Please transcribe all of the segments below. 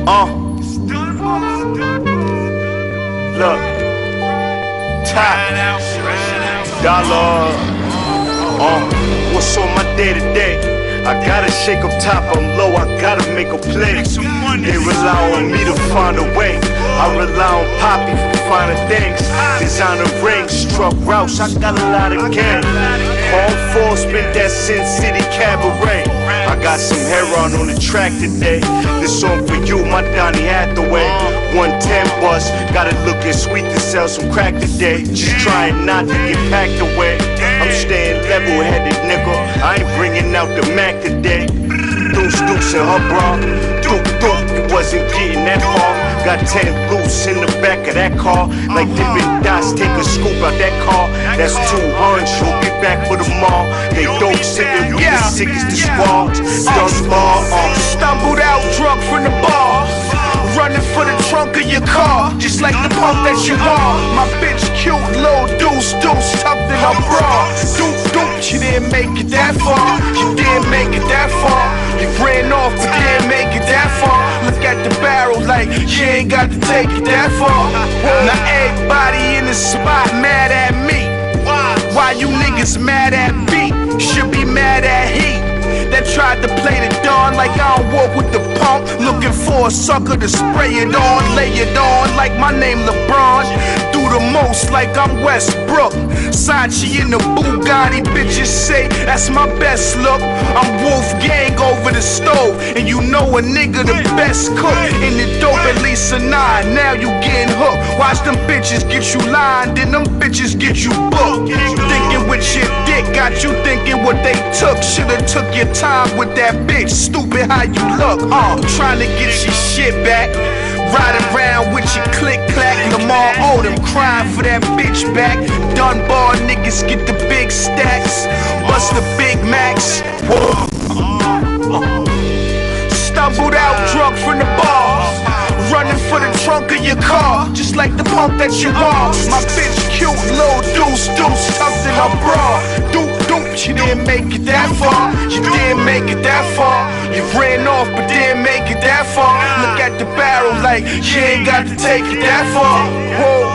Look, top dollar. What's on my day to day? I gotta shake up top, I'm low, I gotta make a play. They rely on me to find a way. I rely on Poppy for finer things. Designer rings, struck routes, I got a lot of game. Call enforcement, that Sin City Cabaret. I got some heroin on the track today. This song for you, my Donny Hathaway. 110 bus, gotta look at sweet to sell some crack today. Just trying not to get packed away. I'm staying level-headed, nigga. I ain't bringing out the Mac today. Deuce in her bra. It wasn't getting that far. Got 10 loose in the back of that car. Like dipping dots, take a scoop out that car. That's 200, we'll be back for the mall. They dope sipping, we the sickest the squad. Dunbar, stumbled out drunk from the bar. Running for the trunk of your car, just like the pump that you are. My bitch cute, little deuce, tucked in her bra. She didn't make it that far. You didn't make it that far. You ran off, but didn't make it that far. Look at the barrel like you ain't got to take it that far. Now everybody in the spot mad at me. Why you niggas mad at me? Should be mad at he that tried to play the dawn like I don't walk with the pump. Looking for a sucker to spray it on, lay it on like my name LeBron. Do the most like I'm Westbrook. Sachi in the Bugatti, bitches say that's my best look. I'm Wolfgang over the stove, and you know a nigga the best cook. In the dope at least a 9, now you getting hooked. Watch them bitches get you lined, then them bitches get you booked. Thinking with your dick, got you thinking what they took. Should've took your time with that bitch, stupid how you look. Trying to get your shit back. Riding around with your click clack. Lamar Odom crying for that bitch back. Dunbar niggas get the big stacks. Bust the Big Macs. Stumbled out drunk from the bar. Running for the trunk of your car, just like the pump that you are. My bitch cute, little deuce, tucked in her bra. She didn't make it that far. You didn't make it that far. You ran off, but didn't make it that far. Look at the barrel like you ain't got to take it that far. Whoa.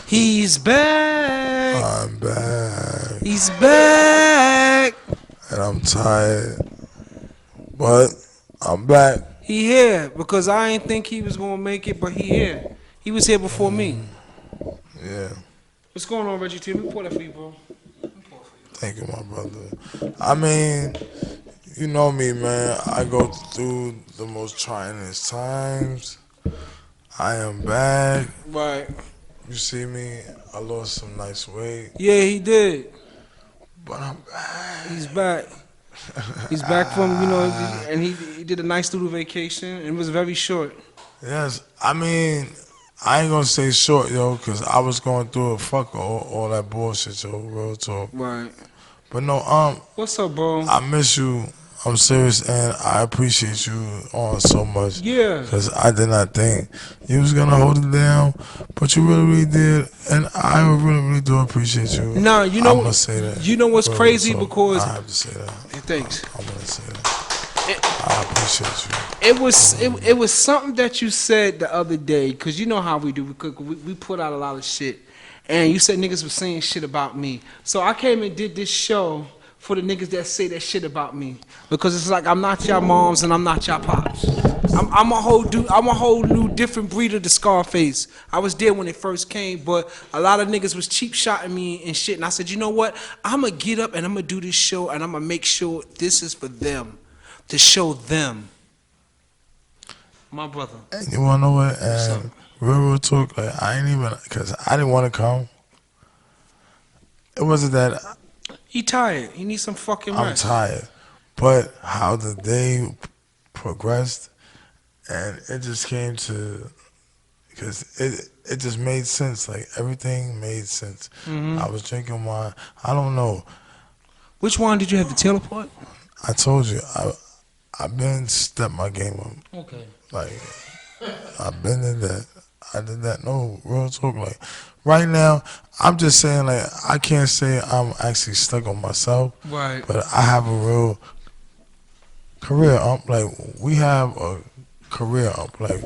He's back. I'm back. He's back. And I'm tired. But I'm back. He here because I ain't think he was gonna make it, but he here. He was here before me. Yeah. What's going on, Reggie T? Let me pour that for you, bro. Thank you, my brother. I mean, you know me, man. I go through the most tryingest times. I am back. Right. You see me? I lost some nice weight. Yeah, he did. But I'm back. He's back. He's back from, you know, and he did a nice little vacation, and it was very short. Yes, I mean, I ain't gonna say short, yo, because I was going through it. Fuck all that bullshit, yo, real talk. Right. But no, what's up, bro? I miss you. I'm serious, and I appreciate you on so much. Yeah. Because I did not think you was going to hold it down, but you really, really did. And I really, really do appreciate you. No, you know, I'm going to say that. You know what's crazy? Because I have to say that. Thanks. I'm going to say that. I appreciate you. It was something that you said the other day, because you know how we do. We put out a lot of shit. And you said niggas was saying shit about me. So I came and did this show for the niggas that say that shit about me, because it's like I'm not y'all moms and I'm not y'all pops. I'm a whole new different breed of the Scarface. I was there when it first came, but a lot of niggas was cheap shotting me and shit. And I said, you know what? I'm gonna get up and I'm gonna do this show and I'm gonna make sure this is for them, to show them. My brother. And you wanna know what? And real talk, like I ain't even, cause I didn't want to come. It wasn't that. He tired. He needs some fucking rest. I'm tired. But how the day progressed, and it just came to, because it just made sense. Like, everything made sense. I was drinking wine. I don't know. Which wine did you have, the Taylor Port? I told you. I've been stepped my game up. Okay. Like, I've been in that. I did that. No, real talk. Like, right now, I'm just saying, like, I can't say I'm actually stuck on myself, Right. but I have a real career. Like, we have a career. Like,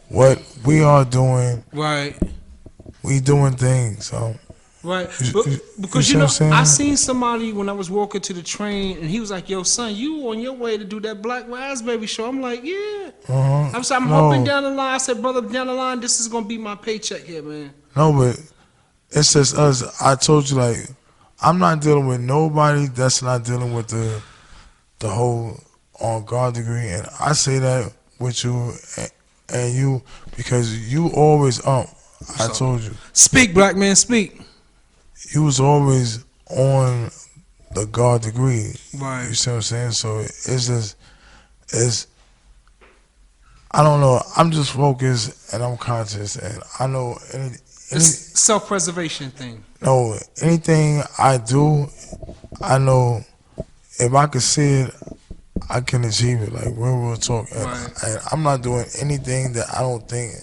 what we are doing, Right. we doing things. Right. You, But you, you because see what I'm I saying? seen somebody when I was walking to the train, and he was like, "Yo, son, you on your way to do that Black Raspberry show?" I'm like, "Yeah." I'm hoping No, down the line. I said, "Brother, down the line, this is gonna be my paycheck here, man." no, but it's just us. I told you, like, I'm not dealing with nobody that's not dealing with the whole on guard degree, and I say that with you and you because you always I told you Speak, black man, speak. you was always on the guard degree. Right. You see what I'm saying? So it's just it's I don't know. I'm just focused and I'm conscious, and I know It's self-preservation thing. no anything I do, I know if I can see it, I can achieve it. Like real talk, and I'm not doing anything that I don't think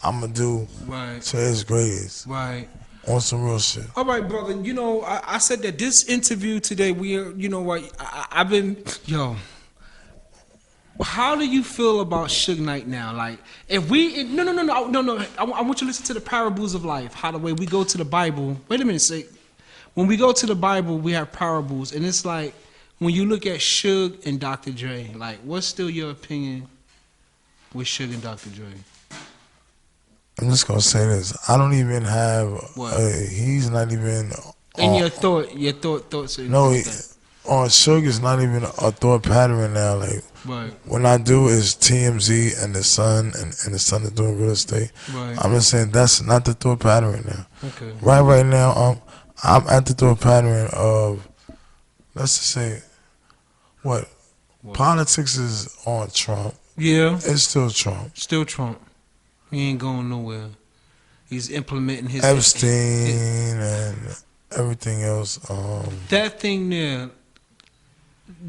I'm gonna do Right. to its greatest. Right. On some real shit. All right, brother. You know, I said that this interview today, you know what, I've been, yo. How do you feel about Suge Knight now? Like, if we, no. I want you to listen to the parables of life. How the way we go to the Bible. Wait a minute, say, when we go to the Bible, we have parables, and it's like when you look at Suge and Dr. Dre. Like, what's still your opinion with Suge and Dr. Dre? I'm just gonna say this. I don't even have. What? He's not even. And your thoughts. No, on Suge is not even a thought pattern now. Like, right. when I do is TMZ and the Sun and the Sun is doing real estate. Right. I'm just saying that's not the thought pattern now. Okay. Right now, I'm at the thought pattern of, let's just say, what? Politics is on Trump. Yeah. It's still Trump. Still Trump. He ain't going nowhere. He's implementing his Epstein and everything else. That thing there.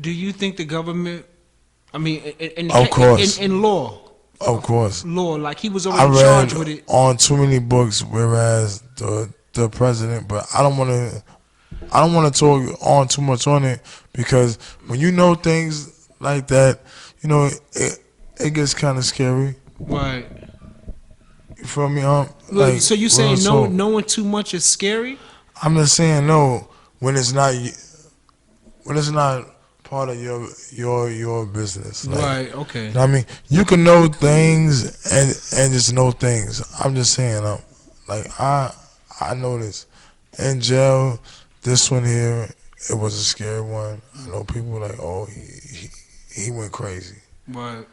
Do you think the government? I mean, Of course. in law. Of course. Law, like he was I already charged with it. on too many books, whereas the president. But I don't want to talk on too much on it because when you know things like that, you know it gets kind of scary. Right. You feel me? Like, so you saying knowing too much is scary? I'm just saying no when it's not part of your business. Like, right. Okay. You know what I mean, you can know things and just know things. I'm just saying, like I know this. In jail, this one here, it was a scary one. I know people were like, oh, he went crazy. Right.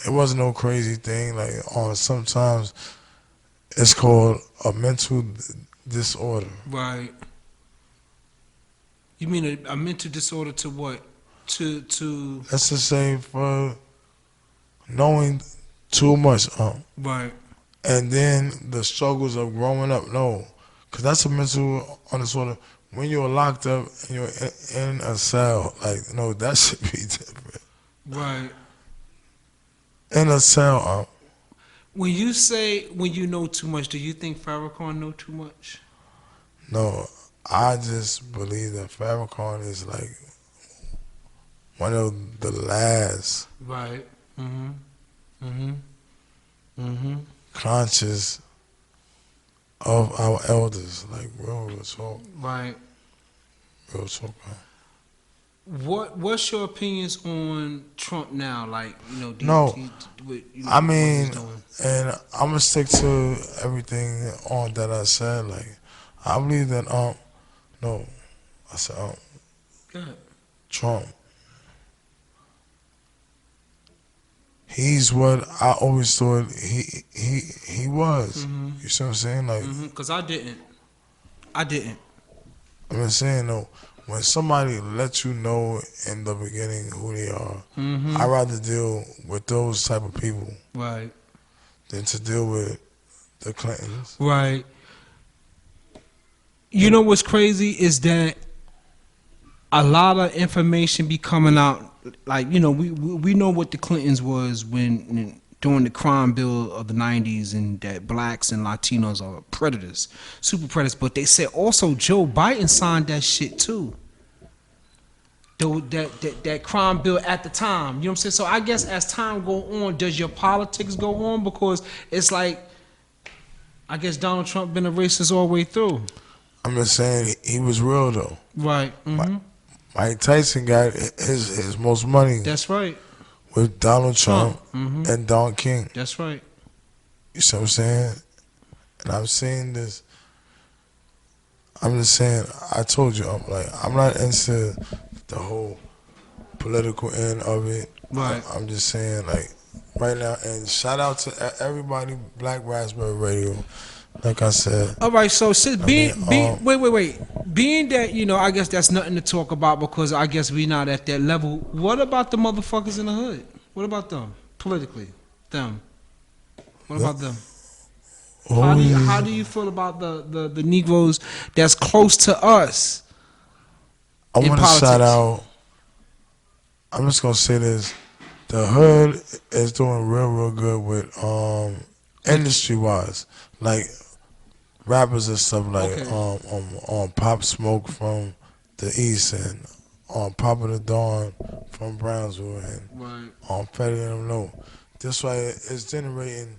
It wasn't no crazy thing. Like sometimes it's called a mental disorder. Right. You mean a mental disorder to what? To Let's just say for knowing too much. Right. And then the struggles of growing up. No, because that's a mental disorder. When you're locked up and you're in a cell, like, no, that should be different. Right. In a cell. When you say when you know too much, do you think Farrakhan know too much? No, I just believe that Farrakhan is like one of the last right. conscious of our elders. Like real talk. Right. Real talk. What's your opinions on Trump now? Like, you know, I mean, and I'm gonna stick to everything on that I said. Like, I believe that no, I said Go ahead. Trump. He's what I always thought he was. Mm-hmm. You see what I'm saying? Like, because I didn't. I'm just saying though, when somebody lets you know in the beginning who they are, I'd rather deal with those type of people, right, than to deal with the Clintons. Right. You know what's crazy is that a lot of information be coming out. Like, you know, we know what the Clintons was when during the crime bill of the 90s, and that blacks and Latinos are predators, super predators. But they said also Joe Biden signed that shit too. That crime bill at the time. You know what I'm saying? So I guess as time go on, does your politics go on? Because it's like, I guess Donald Trump been a racist all the way through. I'm just saying he was real though. Right. Mm-hmm. Mike Tyson got his most money That's right. with Donald Trump Mm-hmm. and Don King. That's right. You see what I'm saying? And I'm saying this. I'm just saying. I told you, I'm not into the whole political end of it. Right. I'm just saying, like, right now, and shout out to everybody, Black Raspberry Radio. Like I said. All right, so since wait. Being that, you know, I guess that's nothing to talk about because I guess we not at that level. What about the motherfuckers in the hood? What about them politically? Them. What about them? How do you feel about the Negroes that's close to us? I want to shout out. I'm just gonna say this: the hood is doing real good with industry wise, like rappers and stuff like on Pop Smoke from the East and on Pop of the Dawn from Brownsville and on Fetty and them know. This way it's generating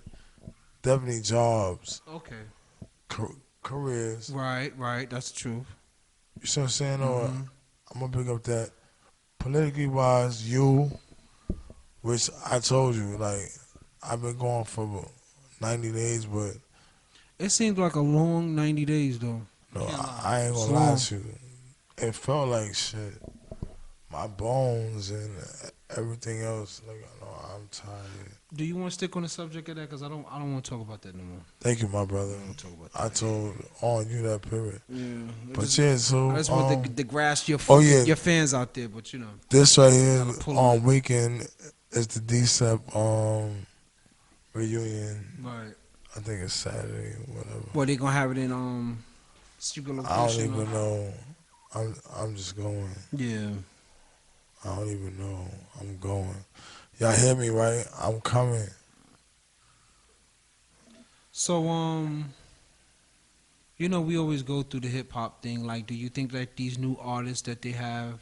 definitely jobs. Okay. Careers. Right, that's the truth. You see what I'm saying? Or I'm gonna pick up that politically wise, which I told you, like I've been going for 90 days, but it seems like a long 90 days though. No, I ain't gonna lie to you. It felt like shit. My bones and everything else. Like, no, I'm tired. Do you want to stick on the subject of that? Because I don't want to talk about that no more. Thank you, my brother. I don't talk about that. I told on you that period. Yeah. But yeah, so I just want to grass your fans out there, but you know. This right here on weekend is the D-Step reunion. Right. I think it's Saturday or whatever. Well, they gonna have it in secret location. I don't even know. I'm just going. Yeah. I don't even know. I'm going. Y'all hear me, right? I'm coming. So you know, we always go through the hip hop thing. Like, do you think that these new artists that they have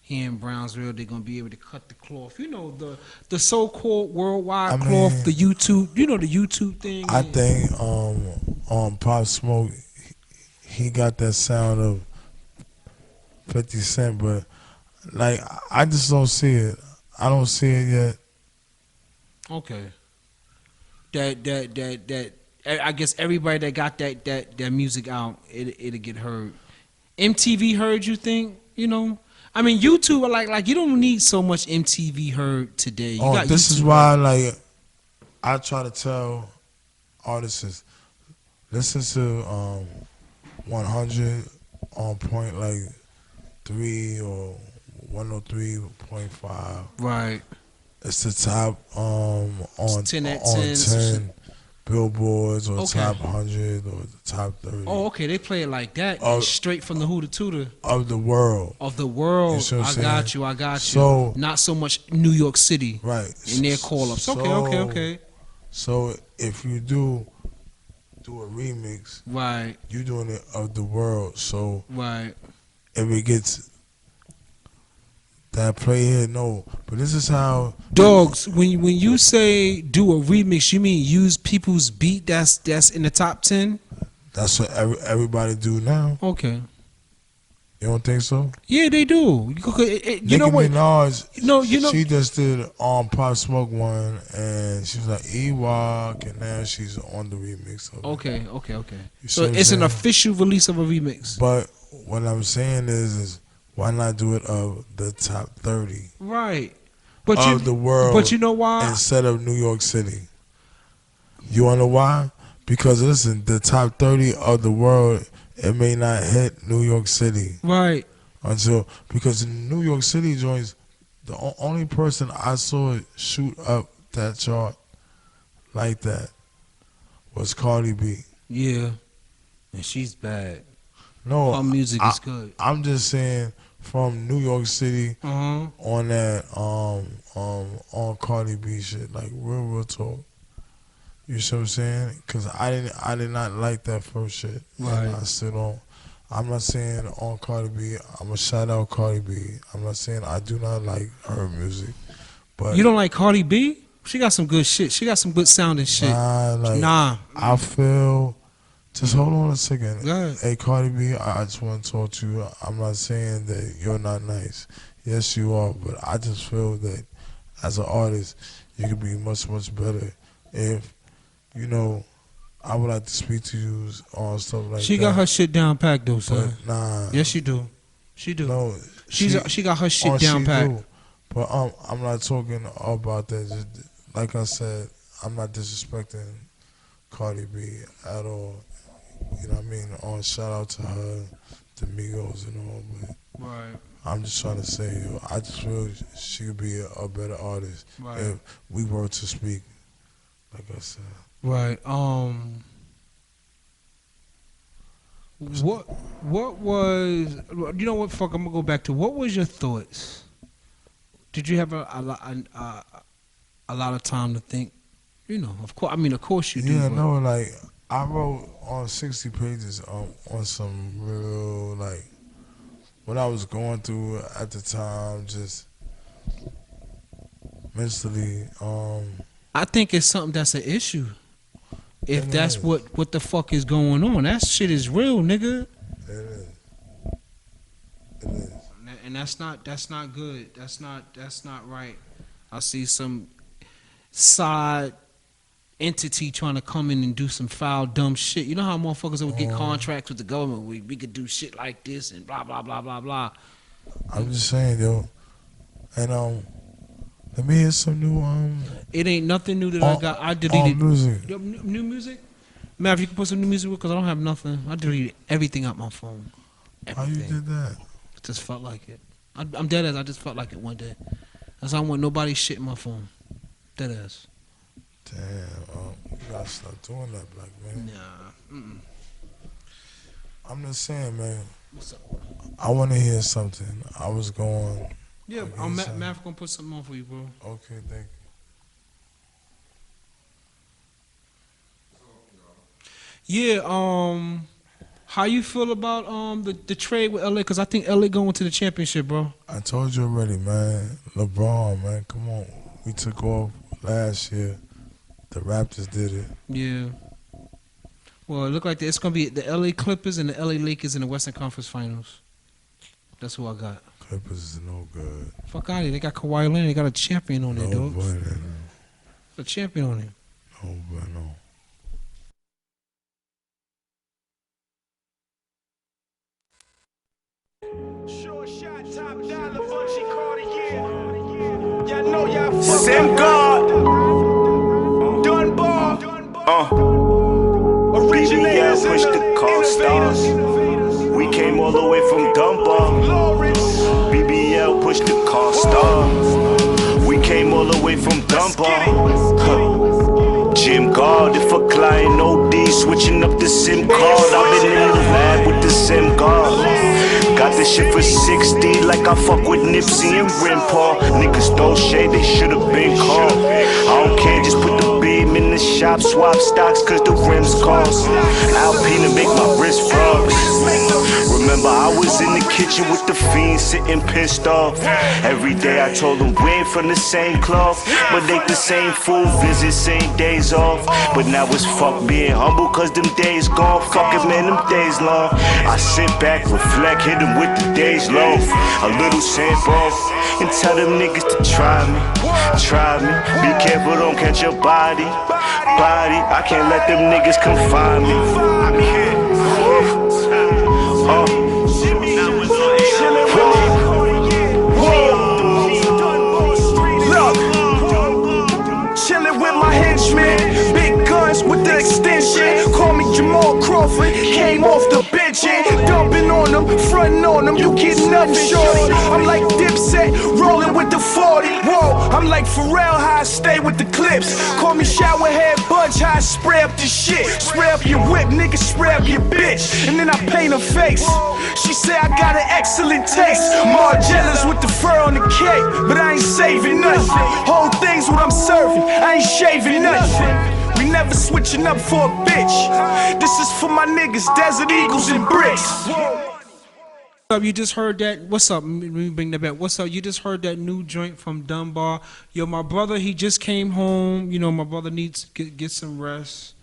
here in Brownsville, they're gonna be able to cut the cloth? You know, the so-called worldwide cloth, the YouTube. You know, the YouTube thing. I think Pop Smoke, he got that sound of 50 Cent, but like I just don't see it. I don't see it yet. Okay. That I guess everybody that got that music out, it'll get heard. MTV heard, you think? You know, I mean, YouTube, like you don't need so much MTV heard today. You got this YouTube is why, like, I try to tell artists, listen to 100 on point like 3 or 103.5. Right. It's the top on 10 billboards or top 100 or the top 30. Oh, okay. They play it like that, straight from the hooter tooter of the world. Of the world. You know I got you. So not so much New York City. Right. In their call ups. Okay. So if you do a remix, right, you doing it of the world. So right, if it gets that play here, no. But this is how dogs. When you say do a remix, you mean use people's beat that's in the top 10? That's what everybody do now. Okay. You don't think so? Yeah, they do. You know what? Minaj, no, you know, she just did Pop Smoke one, and she was like Ewok, and now she's on the remix of it. Okay. So it's an official release of a remix. But what I'm saying is why not do it of the top 30? Right. Of the world. But you know why? Instead of New York City. You wanna know why? Because listen, the top 30 of the world, it may not hit New York City. Right. Because in New York City joints, the only person I saw shoot up that chart like that was Cardi B. Yeah. And she's bad. No, her music is good. I'm just saying from New York City Uh-huh. on that on Cardi B shit, like real talk. You see what I'm saying? Cause I did not like that first shit, and Right. I still don't. I'm not saying on Cardi B. I'm gonna shout out Cardi B. I'm not saying I do not like her music, but You don't like Cardi B? She got some good shit. She got some good sounding shit. like Nah. I feel. Just hold on a second. Go ahead. Hey Cardi B, I just want to talk to you. I'm not saying that you're not nice. Yes, you are, but I just feel that as an artist, you could be much better if you know. I would like to speak to you on stuff like that. She got her shit down packed though, son. But nah. Yes, she do. She do. No, she got her shit down she packed. do. But I'm not talking about that. Just, like I said, I'm not disrespecting Cardi B at all. You know what I mean? Shout out to her, the Migos and all. But Right. I'm just trying to say, I just feel she could be a better artist Right. if we were to speak. Like I said. Right. What was, you know what, fuck, I'm gonna go back to, what was your thoughts? Did you have a lot of time to think? You know, of course you do. Yeah, but no, like I wrote on 60 pages on some real, like, what I was going through at the time, just mentally. I think it's something that's an issue. If It that's is. what the fuck is going on, that shit is real, nigga. It is. It is. And that's not good. That's not right. I see some side entity trying to come in and do some foul, dumb shit. You know how motherfuckers would get contracts with the government? We could do shit like this and blah blah blah blah blah. I'm just saying, yo. And let me hear some new It ain't nothing new that I got. I deleted music. Yo, new music. Matt, if you can put some new music because I don't have nothing. I deleted everything out my phone. How you Everything. did that? It just felt like it. I'm dead ass. I just felt like it one day. That's why I don't want nobody's shit in my phone. Dead ass. Damn, you gotta stop doing that, black man. Nah. Mm-mm. I'm just saying, man. What's up? I want to hear something. I was going. Yeah, Okay, I'm son. Matt gonna put something on for you, bro. Okay, thank you. Yeah. How you feel about the trade with LA? Cause I think LA going to the championship, bro. I told you already, man. LeBron, man, come on. We took off last year. The Raptors did it. Yeah. Well, it look like it's gonna be the LA Clippers and the LA Lakers in the Western Conference Finals. That's who I got. Clippers is no good. Fuck out of here. They got Kawhi Leonard. They got a champion on there, No dog. bueno. A champion on there. No bueno. Short shot, top dollar, Bunchy Cartier. Y'all know y'all fuck Sim with God. Dunbar. BBL Originators push and the car innovators. stars. We came all the way from Dunbar. Lawrence. BBL push the car stars. We came all the way from Dunbar. Jim Guard, if a client OD, switching up the SIM card. I've been in the lab with the SIM card. Got this shit for 60 like I fuck with Nipsey and Rim Paul. Niggas throw shade, they should've been called. I don't care, just put the beam in the shop. Swap stocks cause the rims cost. Alpine to make my wrist frogs. Remember I was in the kitchen with the fiends sitting pissed off. Every day I told them we ain't from the same cloth, but they the same food visits, same days off. But now it's fuck being humble cause them days gone. Fuck it man, them days long. I sit back, reflect, hit them with the days low. A little sample and tell them niggas to try me. Try me, be careful, don't catch your body. I can't let them niggas confine me. I'm here. Chillin' with my henchmen, big guns with the extension. Call me Jamal Crawford, came off off the bench and dumping on them, fronting on them. You get nothing, shorty. I'm like Dipset, rolling with the 40. Whoa, I'm like Pharrell, how I stay with the clips. Call me showerhead Budge, how I spray up the shit. Spray up your whip, nigga, spray up your bitch. And then I paint her face. She say I got an excellent taste. Margielas with the fur on the cake, but I ain't saving nothing. Whole thing's what I'm serving, I ain't shaving nothing. We never switching up for a bitch. This is for my niggas, Desert Eagles and bricks. You just heard that. What's up? Let me bring that back. What's up? You just heard that new joint from Dunbar. Yo, my brother, he just came home. You know, my brother needs to get some rest.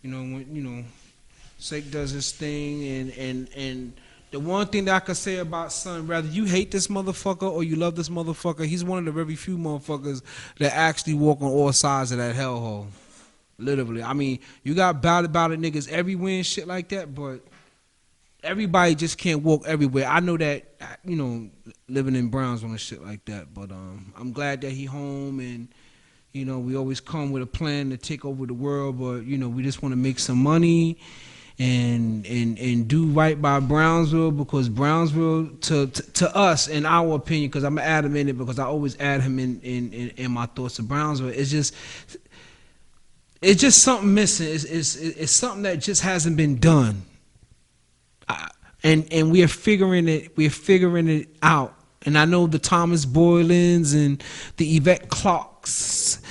You know, when Sake does his thing, and the one thing that I could say about Son, whether you hate this motherfucker or you love this motherfucker, he's one of the very few motherfuckers that actually walk on all sides of that hellhole. Literally. I mean, you got about it niggas everywhere and shit like that, but everybody just can't walk everywhere. I know that, you know, living in Brownsville and shit like that. But I'm glad that he home, and you know, we always come with a plan to take over the world. But you know, we just want to make some money and do right by Brownsville, because Brownsville to us, in our opinion, because I'm gonna add him in it, because I always add him in my thoughts of Brownsville. It's just something missing. It's something that just hasn't been done. And we are figuring it out. And I know the Thomas Boylans and the Yvette Clarks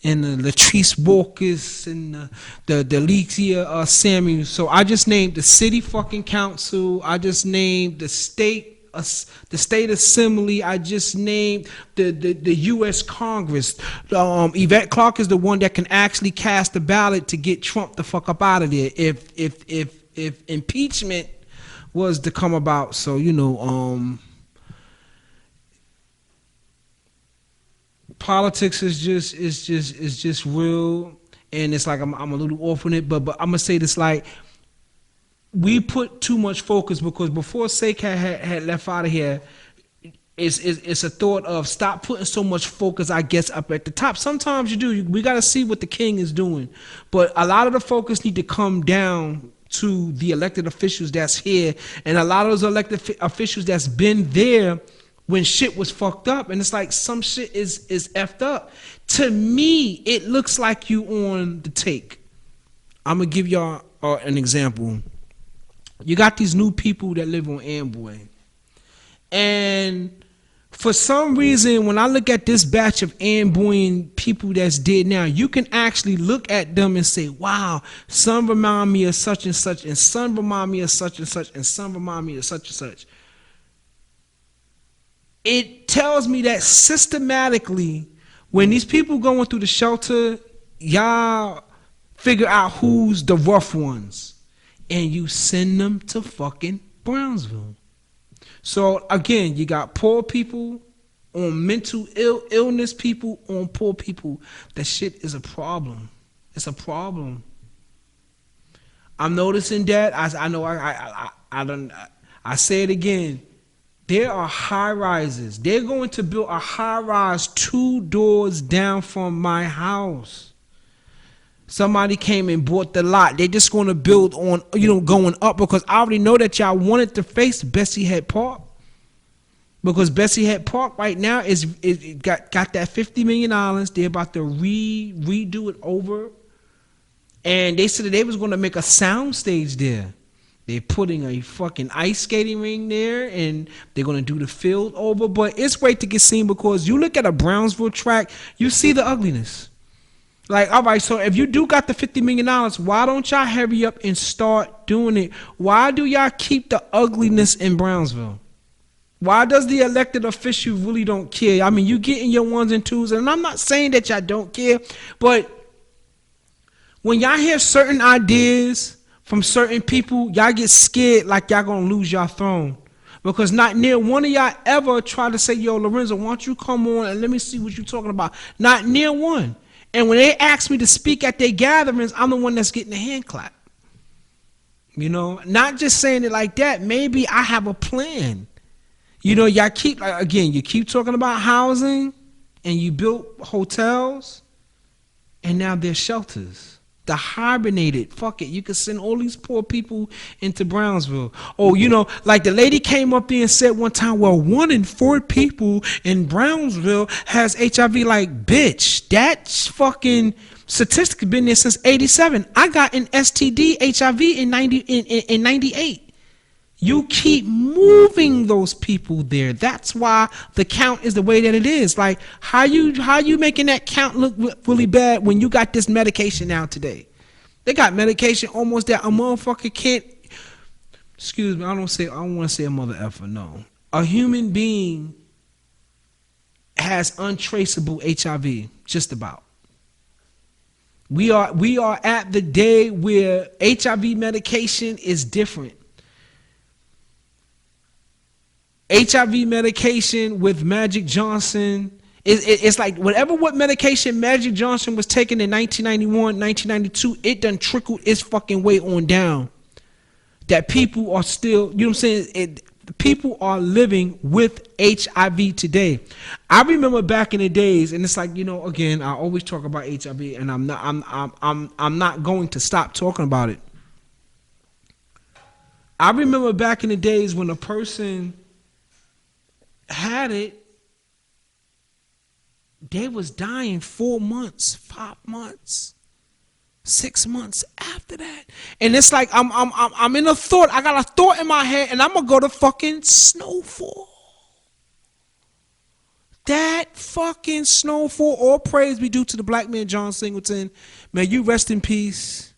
and the Latrice Walkers and the Alicia Samuels. So I just named the city fucking council. I just named the state assembly. I just named the U.S. Congress. Yvette Clark is the one that can actually cast the ballot to get Trump the fuck up out of there if impeachment was to come about. So you know, politics is just real, and it's like I'm a little off on it, but I'm gonna say this, like, we put too much focus, because before Sake had left out of here, it's a thought of stop putting so much focus, I guess, up at the top. Sometimes you do. We got to see what the king is doing, but a lot of the focus need to come down to the elected officials that's here, and a lot of those elected officials that's been there when shit was fucked up. And it's like some shit is effed up. To me, it looks like you on the take. I'm gonna give y'all an example. You got these new people that live on Amboy, and for some reason, when I look at this batch of Amboy people that's dead now, you can actually look at them and say, wow, some remind me of such and such, and some remind me of such and such, and some remind me of such and such. It tells me that systematically, when these people going through the shelter, y'all figure out who's the rough ones, and you send them to fucking Brownsville. So again, you got poor people on mental illness, people on poor people. That shit is a problem. It's a problem. I'm noticing that. I know I say it again. There are high rises. They're going to build a high rise 2 doors down from my house. Somebody came and bought the lot. They're just going to build on, going up, because I already know that y'all wanted to face Bessie Head Park, because Bessie Head Park right now is got that $50 million. They're about to redo it over, and they said that they was going to make a sound stage there. They're putting a fucking ice skating ring there, and they're going to do the field over. But it's great to get seen, because you look at a Brownsville track, you see the ugliness. Like, all right, so if you do got the $50 million, why don't y'all hurry up and start doing it? Why do y'all keep the ugliness in Brownsville? Why does the elected official really don't care? I mean, you getting your ones and twos, and I'm not saying that y'all don't care, but when y'all hear certain ideas from certain people, y'all get scared like y'all gonna lose y'all throne. Because not near one of y'all ever tried to say, yo, Lorenzo, why don't you come on and let me see what you're talking about? Not near one. And when they ask me to speak at their gatherings, I'm the one that's getting the hand clap. Not just saying it like that. Maybe I have a plan. Y'all keep, again, you keep talking about housing, and you built hotels, and now there's shelters. The hibernated. Fuck it. You can send all these poor people into Brownsville. Oh, you know, like the lady came up there and said one time, well, 1 in 4 people in Brownsville has HIV. Like, bitch, that fucking statistic has been there since 87. I got an STD HIV in 98. You keep moving those people there. That's why the count is the way that it is. Like, how you making that count look really bad when you got this medication now today? They got medication almost that a motherfucker can't. Excuse me, I don't want to say a mother effer. No, a human being has untraceable HIV. Just about. We are at the day where HIV medication is different. HIV medication with Magic Johnson, it's like what medication Magic Johnson was taking in 1991, 1992, it done trickled its fucking way on down. That people are still, you know what I'm saying? People are living with HIV today. I remember back in the days, and it's like, you know, again, I always talk about HIV, and I'm not going to stop talking about it. I remember back in the days when a person had it, they was dying 4 months, 5 months, 6 months after that. And it's like I'm in a thought. I got a thought in my head, and I'm gonna go to fucking Snowfall. That fucking Snowfall. All praise be due to the black man John Singleton. Man, you rest in peace,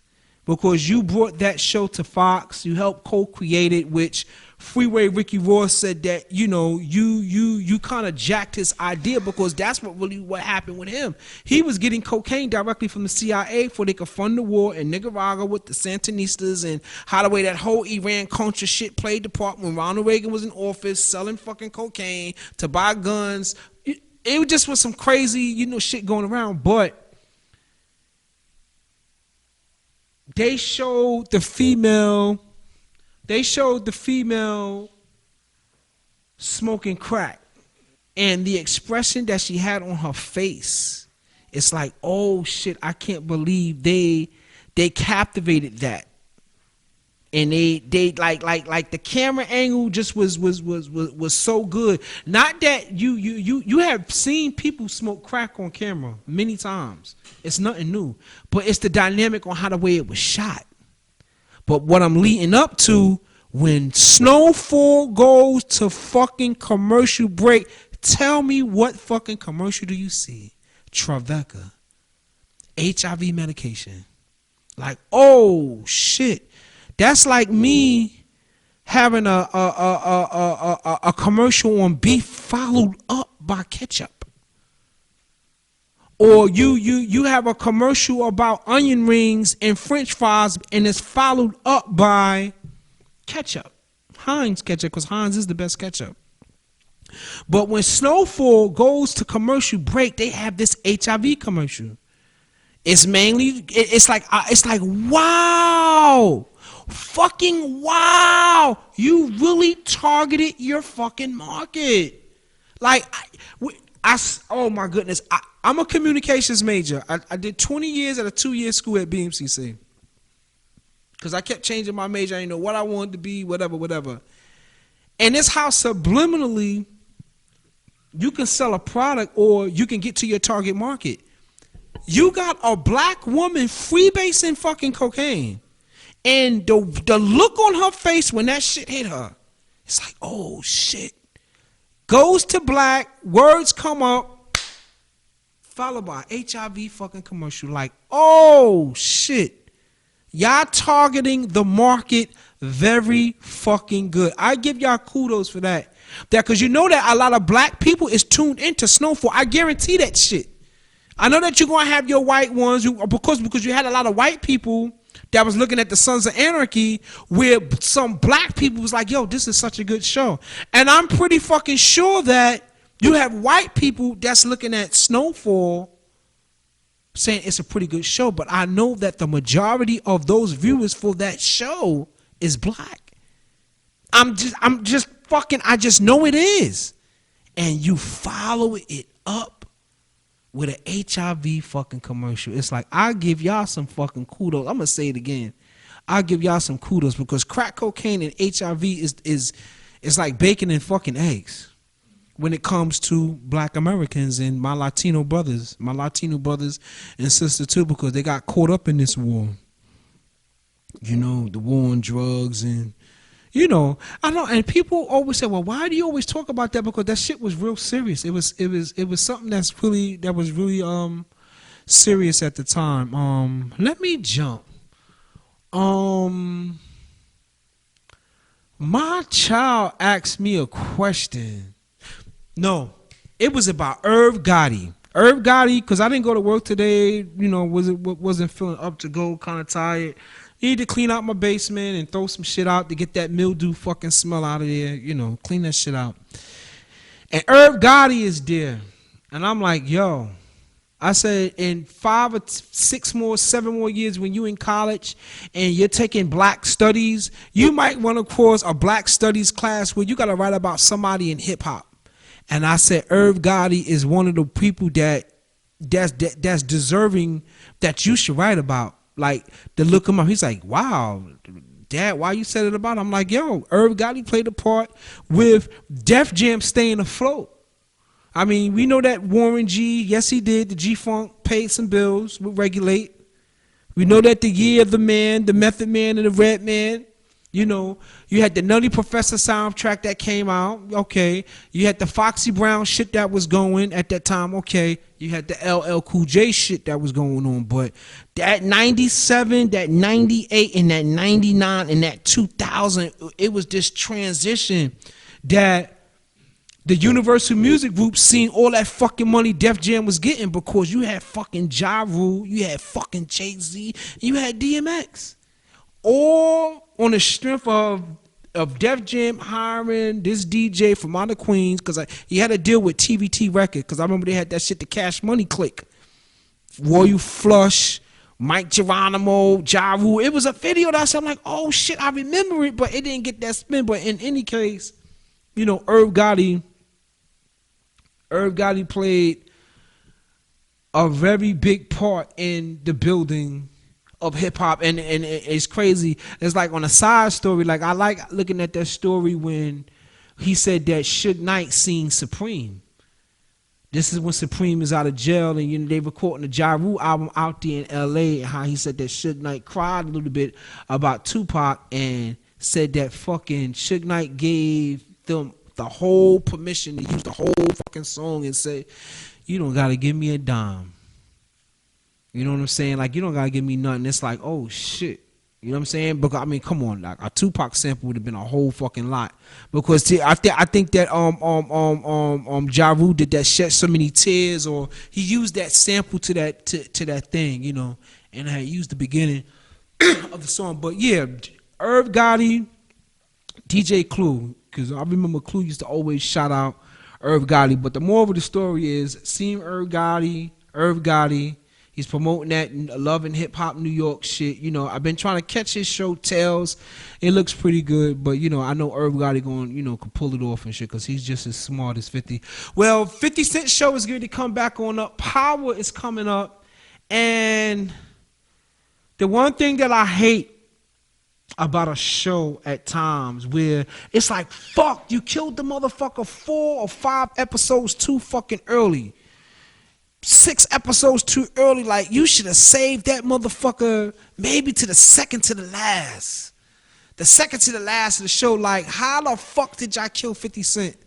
because you brought that show to Fox. You helped co-create it, which Freeway Ricky Ross said that, you know, you kind of jacked his idea, because that's what happened with him. He was getting cocaine directly from the CIA for they could fund the war in Nicaragua with the Sandinistas, and how the way that whole Iran-Contra shit played the part when Ronald Reagan was in office, selling fucking cocaine to buy guns. It just was some crazy, you know, shit going around. But they showed the female smoking crack, and the expression that she had on her face, it's like, oh shit, I can't believe they captivated that. And they like the camera angle just was so good. Not that you have seen people smoke crack on camera many times. It's nothing new, but it's the dynamic on how the way it was shot. But what I'm leading up to, when Snowfall goes to fucking commercial break, tell me what fucking commercial do you see? Trevecca, HIV medication. Like, oh shit. That's like me having a commercial on beef followed up by ketchup. Or you have a commercial about onion rings and French fries, and it's followed up by ketchup. Heinz ketchup, because Heinz is the best ketchup. But when Snowfall goes to commercial break, they have this HIV commercial. It's mainly, it's like wow. Fucking wow. You really targeted your fucking market. Like, oh my goodness. I'm a communications major. I did 20 years at a 2-year school at BMCC. Because I kept changing my major. I didn't know what I wanted to be, whatever. And it's how subliminally you can sell a product, or you can get to your target market. You got a black woman freebasing fucking cocaine. And the look on her face when that shit hit her, it's like, oh shit. Goes to black, words come up, followed by HIV fucking commercial. Like, oh shit. Y'all targeting the market very fucking good. I give y'all kudos for that. Because you know that a lot of black people is tuned into Snowfall. I guarantee that shit. I know that you're going to have your white ones, because you had a lot of white people that was looking at the Sons of Anarchy, where some black people was like, yo, this is such a good show. And I'm pretty fucking sure that you have white people that's looking at Snowfall saying it's a pretty good show, but I know that the majority of those viewers for that show is black. I just know it is. And you follow it up with an HIV fucking commercial. It's like, I give y'all some fucking kudos. I'm gonna say it again. I give y'all some kudos because crack cocaine and HIV is like bacon and fucking eggs when it comes to black Americans and my Latino brothers and sisters too, because they got caught up in this war. You know, the war on drugs and, you know, I know, and people always say, well, why do you always talk about that? Because that shit was real serious. It was something that was really serious at the time. Let me jump. My child asked me a question. No, it was about Irv Gotti. Irv Gotti, because I didn't go to work today, you know, wasn't feeling up to go, kind of tired. Need to clean out my basement and throw some shit out to get that mildew fucking smell out of there, you know, clean that shit out. And Irv Gotti is there. And I'm like, yo, I said, in 5 or 6 more, 7 more years when you in college and you're taking black studies, you might run across a black studies class where you got to write about somebody in hip hop. And I said, Irv Gotti is one of the people that's deserving that you should write about. Like, to look him up. He's like, wow, Dad, why you said it about him? I'm like, yo, Irv Gotti played a part with Def Jam staying afloat. I mean, we know that Warren G, yes he did, the G-Funk paid some bills with Regulate. We know that the Year of the Man, the Method Man and the Red Man, you know, you had the Nutty Professor soundtrack that came out, okay. You had the Foxy Brown shit that was going at that time, okay. You had the LL Cool J shit that was going on, but that 97, that 98, and that 99, and that 2000, it was this transition that the Universal Music Group seen all that fucking money Def Jam was getting because you had fucking Ja Rule, you had fucking Jay-Z, you had DMX. All on the strength of Def Jam hiring this DJ from out of Queens, because he had a deal with TVT Records, because I remember they had that shit, the Cash Money Click. Royal Flush, Mike Geronimo, Ja Rule. It was a video that I said, I'm like, oh shit, I remember it, but it didn't get that spin. But in any case, you know, Irv Gotti played a very big part in the building of hip hop, and it's crazy. It's like on a side story, like I like looking at that story when he said that Suge Knight seen Supreme. This is when Supreme is out of jail, and you know they recording the Ja Rule album out there in L.A. and how he said that Suge Knight cried a little bit about Tupac and said that fucking Suge Knight gave them the whole permission to use the whole fucking song and say, you don't gotta give me a dime. You know what I'm saying? Like, you don't gotta give me nothing. It's like, oh shit. You know what I'm saying? Because I mean, come on, like a Tupac sample would have been a whole fucking lot. Because I think that Ja Rule did that Shed So Many Tears, or he used that sample to that thing, you know, and I used the beginning of the song. But yeah, Irv Gotti, DJ Clue, because I remember Clue used to always shout out Irv Gotti. But the moral of the story is, seeing Irv Gotti, he's promoting that Love and Hip Hop New York shit. You know, I've been trying to catch his show, Tales. It looks pretty good, but you know, I know Irv Gotti going, you know, could pull it off and shit, because he's just as smart as 50. Well, 50 Cent show is going to come back on up. Power is coming up, and the one thing that I hate about a show at times where it's like, fuck, you killed the motherfucker 4 or 5 episodes too fucking early. 6 episodes too early. Like, you should have saved that motherfucker maybe to the second to the last. The second to the last of the show. Like, how the fuck did y'all kill 50 Cent?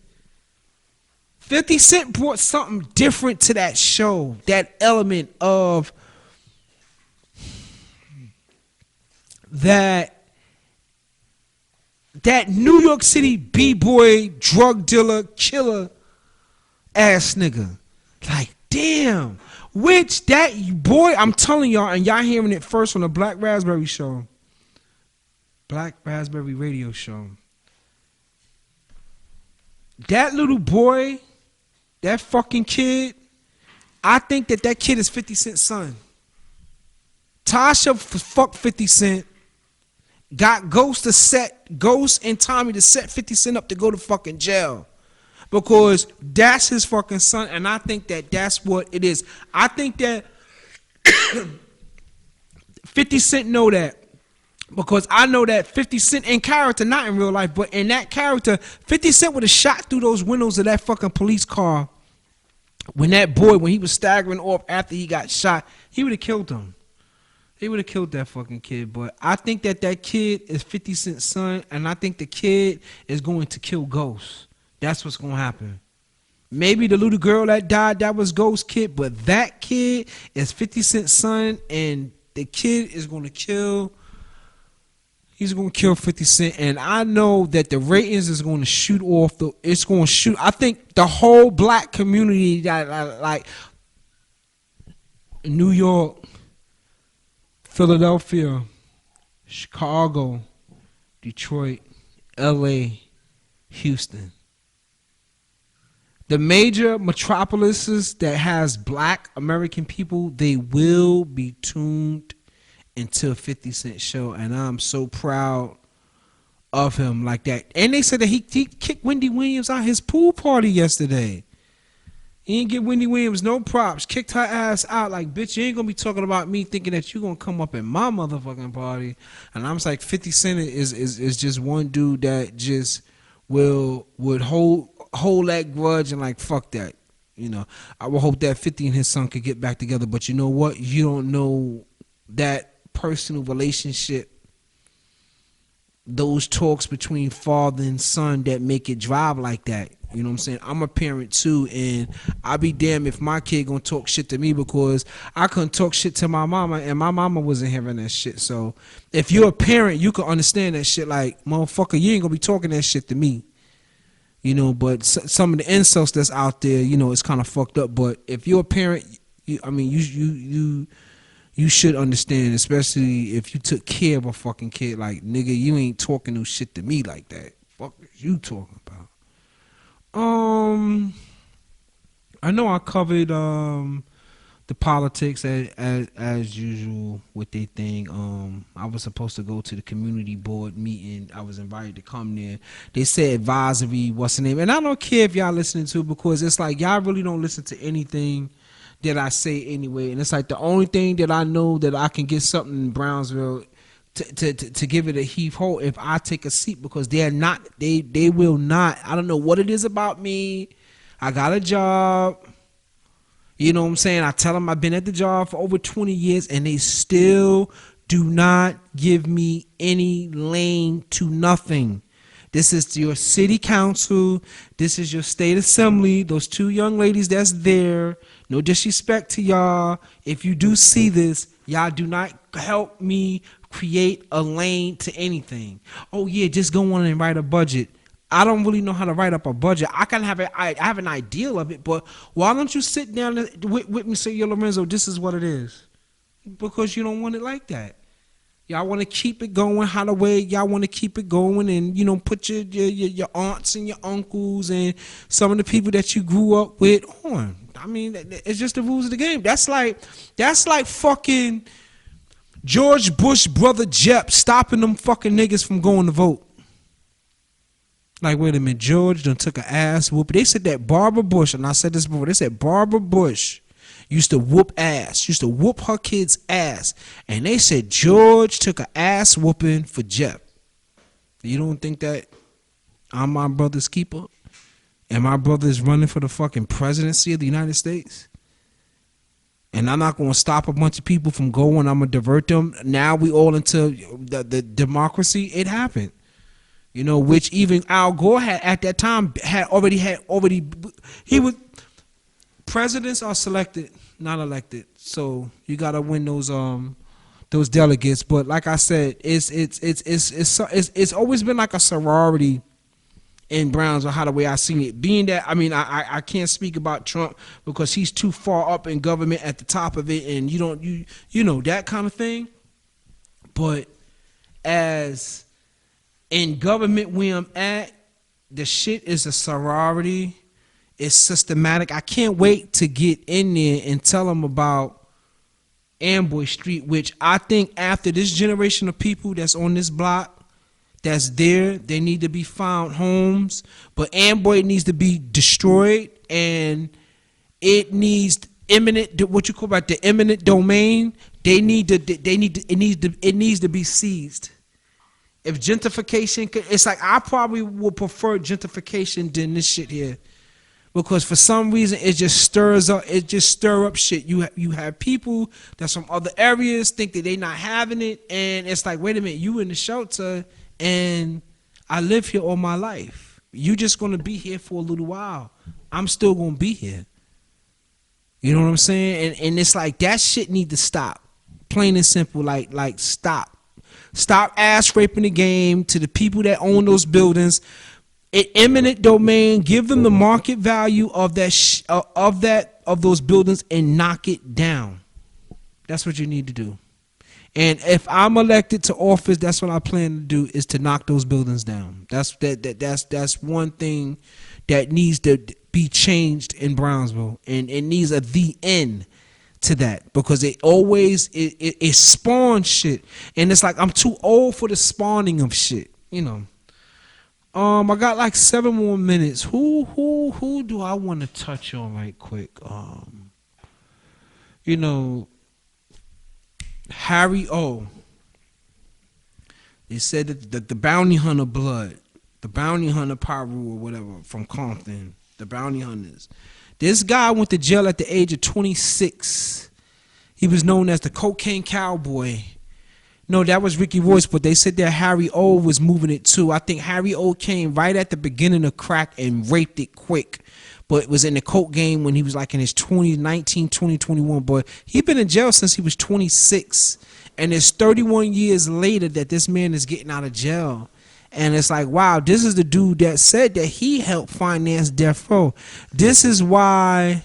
50 Cent brought something different to that show. That element of that New York City B-boy, drug dealer, killer ass nigga. Like, damn. Which that boy, I'm telling y'all, and y'all hearing it first on the Black Raspberry show. Black Raspberry radio show. That little boy, that fucking kid, I think that kid is 50 Cent's son. Tasha fucked 50 Cent. Got Ghost and Tommy to set 50 Cent up to go to fucking jail. because that's his fucking son, and I think that that's what it is. I think that 50 Cent know that, because I know that 50 Cent in character, not in real life, but in that character, 50 Cent would have shot through those windows of that fucking police car when that boy, when he was staggering off after he got shot. He would have killed him. He would have killed that fucking kid. But I think that that kid is 50 Cent's son, and I think the kid is going to kill Ghost. That's what's going to happen. Maybe the little girl that died, that was Ghost kid, but that kid is 50 Cent's son, and the kid is going to kill. He's going to kill 50 Cent, and I know that the ratings is going to shoot off. It's going to shoot. I think the whole black community, that like New York, Philadelphia, Chicago, Detroit, LA, Houston. The major metropolises that has black American people, they will be tuned into 50 Cent show, and I'm so proud of him like that. And they said that he kicked Wendy Williams out his pool party yesterday. He didn't give Wendy Williams no props. Kicked her ass out. Like, bitch, you ain't gonna be talking about me thinking that you gonna come up in my motherfucking party. And I'm just like, 50 Cent is just one dude that just would hold that grudge and like, fuck that. You know, I would hope that 50 and his son could get back together. But you know what? You don't know that personal relationship, those talks between father and son that make it drive like that. You know what I'm saying? I'm a parent too, and I'll be damned if my kid gonna talk shit to me, because I couldn't talk shit to my mama, and my mama wasn't hearing that shit. So if you're a parent, you can understand that shit. Like, motherfucker, you ain't gonna be talking that shit to me. You know, but some of the insults that's out there, you know, it's kind of fucked up. But if you're a parent, you should understand, especially if you took care of a fucking kid. Like, nigga, you ain't talking no shit to me like that. Fuck is you talking about? I know I covered the politics as usual with their thing. I was supposed to go to the community board meeting. I was invited to come there. They said advisory, what's the name? And I don't care if y'all listening to it, because it's like y'all really don't listen to anything that I say anyway. And it's like the only thing that I know that I can get something in Brownsville to give it a heave ho if I take a seat, because they will not. I don't know what it is about me. I got a job. You know what I'm saying? I tell them I've been at the job for over 20 years, and they still do not give me any lane to nothing. This is your city council. This is your state assembly. Those two young ladies that's there. No disrespect to y'all. If you do see this, y'all do not help me create a lane to anything. Oh yeah, just go on and write a budget. I don't really know how to write up a budget. I have an idea of it, but why don't you sit down with me and say, yo, Lorenzo, this is what it is? Because you don't want it like that. Y'all want to keep it going how the way y'all want to keep it going, and, you know, put your aunts and your uncles and some of the people that you grew up with on. I mean, it's just the rules of the game. That's like fucking George Bush brother Jep stopping them fucking niggas from going to vote. Like, wait a minute, George done took an ass whoop. They said that Barbara Bush, and I said this before, they said Barbara Bush used to whoop ass, used to whoop her kids' ass. And they said George took an ass whooping for Jep. You don't think that I'm my brother's keeper? And my brother is running for the fucking presidency of the United States? And I'm not going to stop a bunch of people from going. I'm going to divert them. Now we all into the democracy. It happened. You know, which even Al Gore had at that time he would. Presidents are selected, not elected. So you got to win those delegates. But like I said, it's always been like a sorority in Brownsville, how the way I seen it. Being that, I mean, I can't speak about Trump because he's too far up in government at the top of it, and you know that kind of thing. But as in government where I'm at, the shit is a sorority. It's systematic. I can't wait to get in there and tell them about Amboy Street, which I think after this generation of people that's on this block, that's there. They need to be found homes, but Amboy needs to be destroyed, and it needs eminent, what you call about the eminent domain. It needs to be seized. If gentrification, it's like I probably would prefer gentrification than this shit here, because for some reason it just stirs up. It just stir up shit. You have people that's from other areas think that they not having it, and it's like, wait a minute, you in the shelter, and I live here all my life. You just gonna be here for a little while. I'm still gonna be here. You know what I'm saying? And it's like that shit need to stop. Plain and simple. Like stop. Stop ass raping the game to the people that own those buildings. In eminent domain, give them the market value of of those buildings and knock it down. That's what you need to do. And if I'm elected to office, that's what I plan to do, is to knock those buildings down. That's one thing that needs to be changed in Brownsville, and it needs the end to that, because it always it spawns shit, and it's like I'm too old for the spawning of shit, you know. I got like 7 more minutes. Who do I want to touch on right quick? You know, Harry O. They said that the bounty hunter blood, the bounty hunter Paru or whatever from Compton, the bounty hunters. This guy went to jail at the age of 26. He was known as the Cocaine Cowboy. No, that was Ricky Royce, but they said that Harry O was moving it too. I think Harry O came right at the beginning of crack and raped it quick. But it was in the coke game when he was like in his 2019, 2021. But he been in jail since he was 26. And it's 31 years later that this man is getting out of jail. And it's like, wow, this is the dude that said that he helped finance Death Row. This is why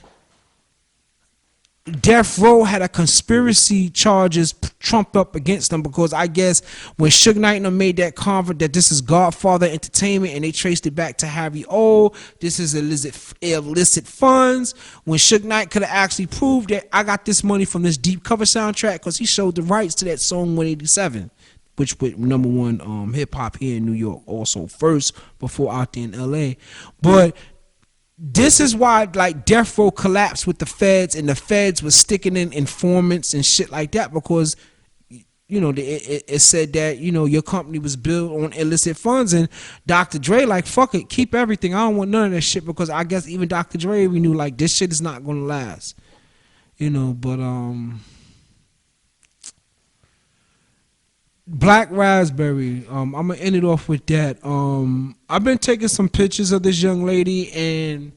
Death Row had a conspiracy charges trumped up against them, because I guess when Suge Knight and them made that convert that this is Godfather Entertainment and they traced it back to Harry O, this is illicit funds, when Suge Knight could have actually proved that I got this money from this deep cover soundtrack, because he showed the rights to that song 187, which was #1 hip hop here in New York, also first before out there in LA. But this is why like Death Row collapsed with the feds, and the feds was sticking in informants and shit like that, because you know it said that, you know, your company was built on illicit funds, and Dr. Dre like, fuck it, keep everything, I don't want none of that shit, because I guess even Dr. Dre, we knew like this shit is not gonna last, you know. But Black Raspberry, I'm gonna end it off with that. I've been taking some pictures of this young lady, and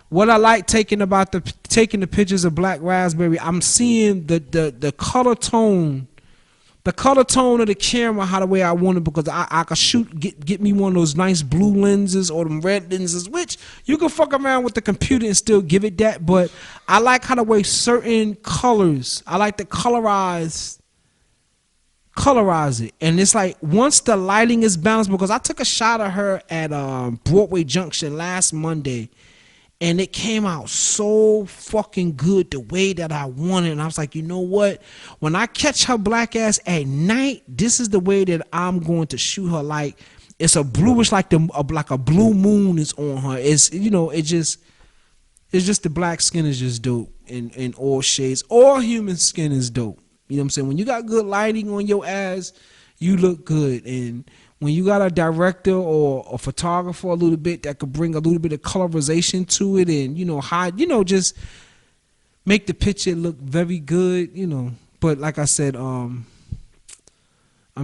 what I like taking the pictures of Black Raspberry, I'm seeing the color tone, the color tone of the camera how the way I want it, because I could get me one of those nice blue lenses or them red lenses, which you can fuck around with the computer and still give it that. But I like how the way certain colors, I like to colorize it, and it's like once the lighting is balanced, because I took a shot of her at Broadway Junction last Monday, and it came out so fucking good the way that I wanted, and I was like, you know what, when I catch her black ass at night, this is the way that I'm going to shoot her. Like it's a bluish, like a blue moon is on her. It's, you know, it's just the black skin is just dope in all shades. All human skin is dope. You know what I'm saying? When you got good lighting on your ass, you look good. And when you got a director or a photographer a little bit that could bring a little bit of colorization to it, and, you know, hide, you know, just make the picture look very good, you know. But like I said, I'm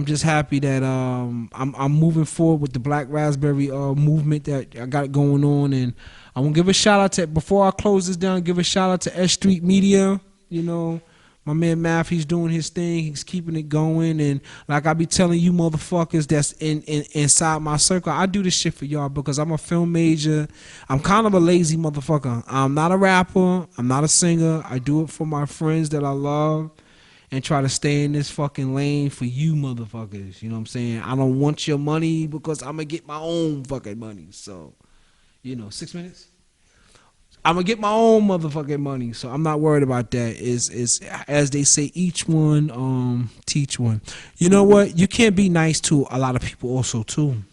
just happy that I'm moving forward with the Black Raspberry movement that I got going on. And I want to give a shout out to, before I close this down, give a shout out to S.STREET Media, you know. My man Math, he's doing his thing. He's keeping it going. And like I be telling you motherfuckers that's inside my circle, I do this shit for y'all because I'm a film major. I'm kind of a lazy motherfucker. I'm not a rapper. I'm not a singer. I do it for my friends that I love and try to stay in this fucking lane for you motherfuckers. You know what I'm saying? I don't want your money because I'm going to get my own fucking money. So, you know, 6 minutes? I'm gonna get my own motherfucking money, so I'm not worried about that. Is as they say, each one teach one. You know what? You can't be nice to a lot of people also too,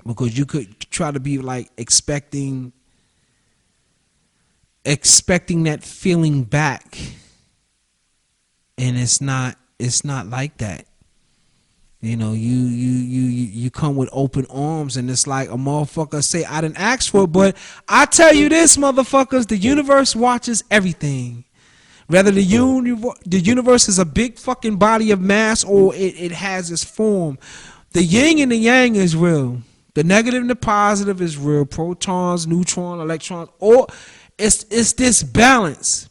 because you could try to be like expecting that feeling back, and it's not like that. You know, you come with open arms, and it's like a motherfucker say, I didn't ask for it, but I tell you this, motherfuckers, the universe watches everything. Whether the universe is a big fucking body of mass or it has its form. The yin and the yang is real. The negative and the positive is real. Protons, neutrons, electrons, or it's this balance.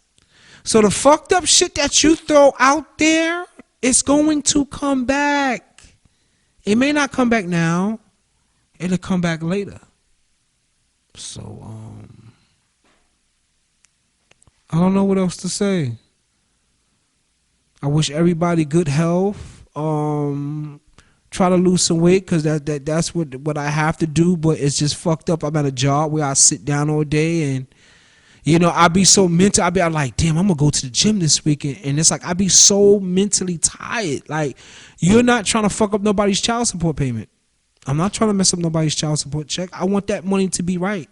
So the fucked up shit that you throw out there, it's going to come back. It may not come back now. It'll come back later. So, I don't know what else to say. I wish everybody good health. Try to lose some weight, because that's what I have to do, but it's just fucked up. I'm at a job where I sit down all day, and you know, I be so mental. I be like, damn, I'm gonna go to the gym this weekend, and it's like I be so mentally tired. Like, you're not trying to fuck up nobody's child support payment. I'm not trying to mess up nobody's child support check. I want that money to be right.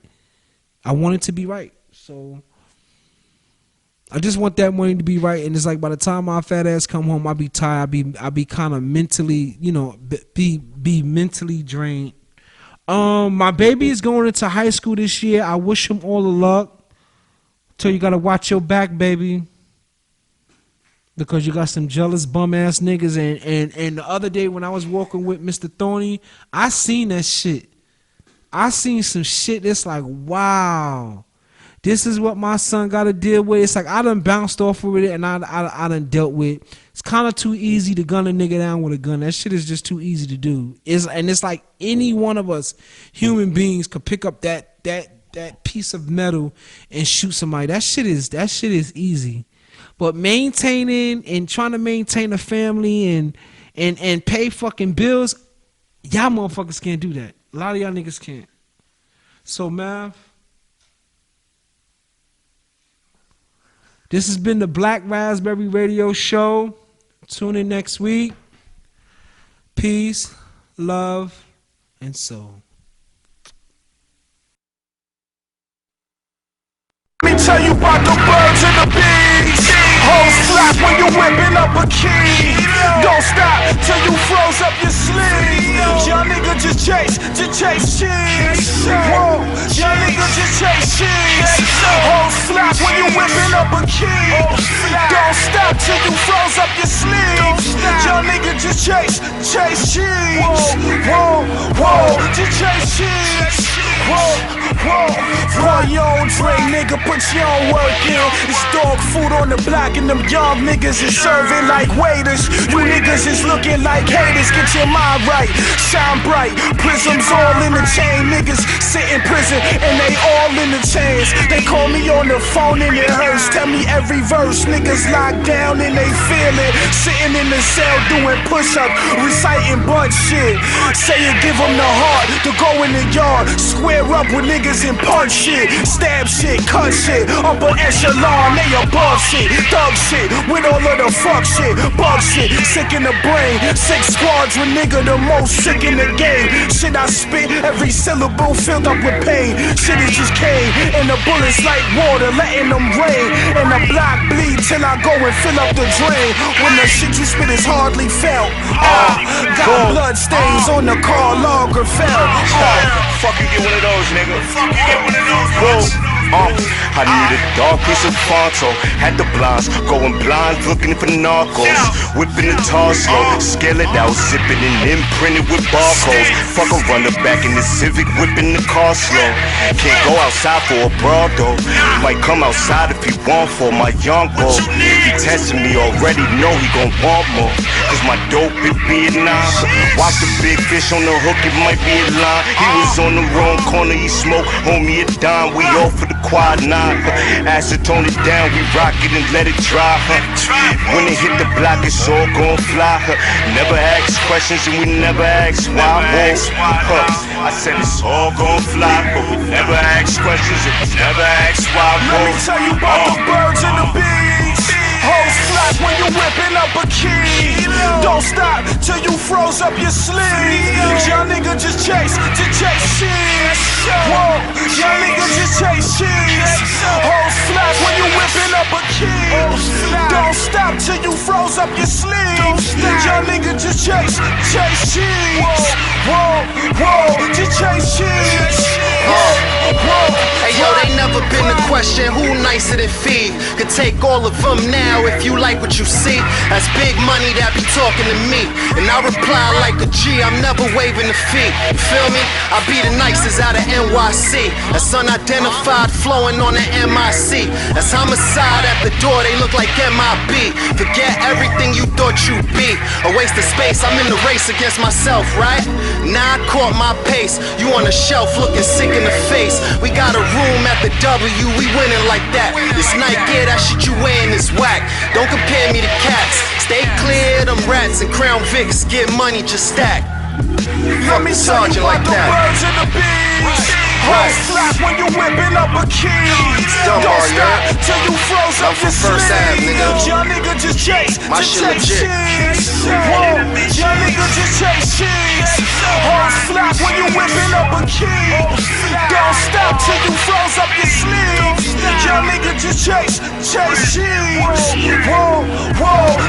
I want it to be right. So I just want that money to be right. And it's like by the time my fat ass come home, I be tired. I be kind of mentally, you know, be mentally drained. My baby is going into high school this year. I wish him all the luck. So you gotta watch your back, baby, because you got some jealous bum ass niggas. And the other day when I was walking with Mr. Thorny, I seen that shit. I seen some shit that's like, wow, this is what my son gotta deal with. It's like I done bounced off of it, and I done dealt with. It's kind of too easy to gun a nigga down with a gun. That shit is just too easy to do. It's like any one of us human beings could pick up that piece of metal and shoot somebody. That shit is easy. But maintaining and trying to maintain a family and pay fucking bills, y'all motherfuckers can't do that. A lot of y'all niggas can't. So, Mav, this has been the Black Raspberry Radio Show. Tune in next week. Peace, love, and soul. Let me tell you about the birds and the bees. Hoes flap when you whipping up a key. Don't stop till you froze up your sleeve. Young nigga just chase cheese. Whoa, young nigga just chase cheese. Hoes flap when you whipping up a key. Don't stop till you froze up your sleeve. Young nigga just chase cheese. Whoa, just chase cheese. Whoa, your own drink, nigga, put your own work in. It's dog food on the block, and them young niggas is serving like waiters. You niggas is looking like haters. Get your mind right, shine bright. Prisms all in the chain, niggas sit in prison and they all in the chains. They call me on the phone and it hurts. Tell me every verse, niggas locked down and they feel it. Sitting in the cell doing push-up, reciting bunch shit. Say you give them the heart to go in the yard, square up with niggas and punch shit, stab shit, cut shit, upper echelon, they above shit, thug shit, with all of the fuck shit, bug shit, sick in the brain, 6 squads with nigga the most sick in the game. Shit I spit, every syllable filled up with pain. Shit is just cane, and the bullets like water, letting them rain, and the block bleed till I go and fill up the drain. When the shit you spit is hardly felt, got blood stains on the car, logger fell. Fucking get one of those, nigga. Fucking get one of those. I need a dark piece of Fonto. Had the blinds going blind, looking for narcos. Whipping the tar slow, scale it out, zipping and imprinted with barcodes. Fuck a runner back in the Civic, whipping the car slow. Can't go outside for a broad though. Might come outside if he want for my young bro. He testing me already, know he gon' want more. Cause my dope it be at 9. Watch the big fish on the hook, it might be a line. He was on the wrong corner, he smoked, homie a dime. We all for the quad 9. Acetone it down, we rock it and let it dry. When it hit the block, it's all gon' fly. Never ask questions and we never ask why. I said it's all gon' fly, but we never ask questions and we never ask why. Let me tell you about the birds and the bees. Hoes flap when you whipping up a key. Don't stop till you froze up your sleeve. Young nigga just chase cheese. Whoa, young nigga just chase cheese. Hoes flap when you whipping up a key. Don't stop till you froze up your sleeve. Young nigga just chase cheese. Whoa, just chase cheese. Hey yo, they never been the question who nicer than Fee. Could take all of them now if you like what you see. That's big money that be talking to me, and I reply like a G, I'm never waving the fee. You feel me? I be the nicest out of NYC. That's unidentified flowing on the MIC. That's homicide at the door, they look like MIB. Forget everything you thought you'd be. A waste of space, I'm in the race against myself, right? Now I caught my pace. You on the shelf looking sick in the face. We got a room at the W, we winning like that. This night, yeah, that shit you wearing is whack. Don't compare me to cats. Stay clear, them rats and Crown Vics. Get money, just stack. Let me tell you about the birds and the bees. Hoes flap when you whipping up a key. Don't stop till you froze up your sleeve. Young nigga just chase cheese. Whoa, young nigga just chase cheese. Hoes flap when you whipping up a key. Don't stop till you froze up your sleeve. Young nigga just chase cheese. Whoa,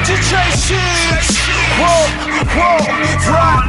just chase cheese. Whoa, right.